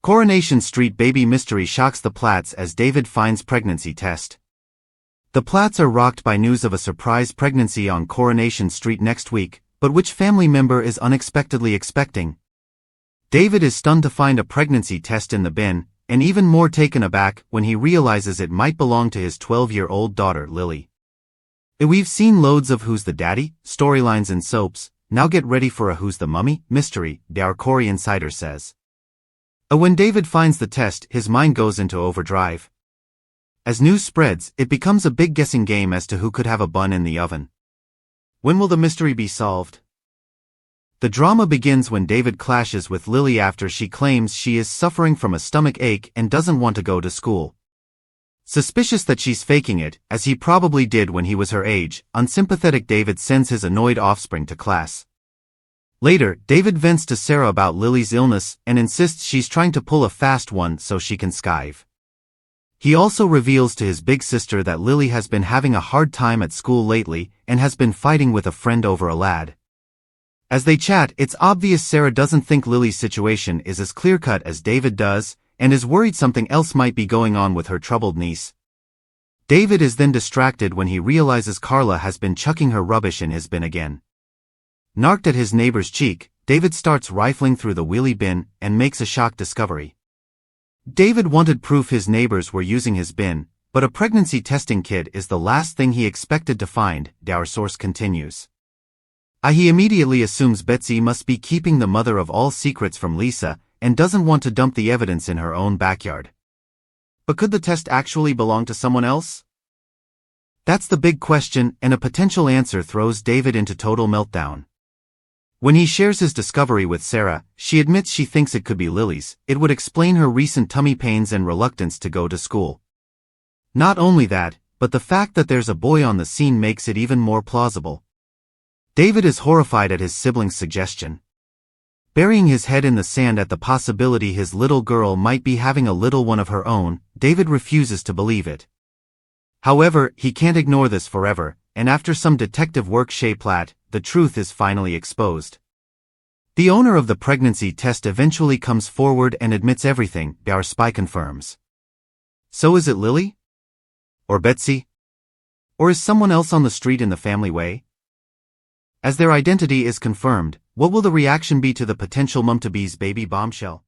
Coronation Street baby mystery shocks the Platts as David finds pregnancy test. The Platts are rocked by news of a surprise pregnancy on Coronation Street next week, but which family member is unexpectedly expecting? David is stunned to find a pregnancy test in the bin, and even more taken aback when he realizes it might belong to his 12-year-old daughter, Lily. We've seen loads of Who's the Daddy storylines in soaps. Now get ready for a Who's the Mummy mystery, our Corey insider says. When David finds the test, his mind goes into overdrive. As news spreads, it becomes a big guessing game as to who could have a bun in the oven. When will the mystery be solved? The drama begins when David clashes with Lily after she claims she is suffering from a stomach ache and doesn't want to go to school. Suspicious that she's faking it, as he probably did when he was her age, unsympathetic David sends his annoyed offspring to class. Later, David vents to Sarah about Lily's illness and insists she's trying to pull a fast one so she can skive. He also reveals to his big sister that Lily has been having a hard time at school lately and has been fighting with a friend over a lad. As they chat, it's obvious Sarah doesn't think Lily's situation is as clear-cut as David does, and is worried something else might be going on with her troubled niece. David is then distracted when he realizes Carla has been chucking her rubbish in his bin again. Narked at his neighbor's cheek, David starts rifling through the wheelie bin and makes a shock discovery. David wanted proof his neighbors were using his bin, but a pregnancy testing kit is the last thing he expected to find, our source continues. He immediately assumes Betsy must be keeping the mother of all secrets from Lisa and doesn't want to dump the evidence in her own backyard. But could the test actually belong to someone else? That's the big question, and a potential answer throws David into total meltdown. When he shares his discovery with Sarah, she admits she thinks it could be Lily's. It would explain her recent tummy pains and reluctance to go to school. Not only that, but the fact that there's a boy on the scene makes it even more plausible. David is horrified at his sibling's suggestion. Burying his head in the sand at the possibility his little girl might be having a little one of her own, David refuses to believe it. However, he can't ignore this forever, and after some detective work chez Platt, the truth is finally exposed. The owner of the pregnancy test eventually comes forward and admits everything, our spy confirms. So is it Lily? Or Betsy? Or is someone else on the street in the family way? As their identity is confirmed, what will the reaction be to the potential mum-to-be's baby bombshell?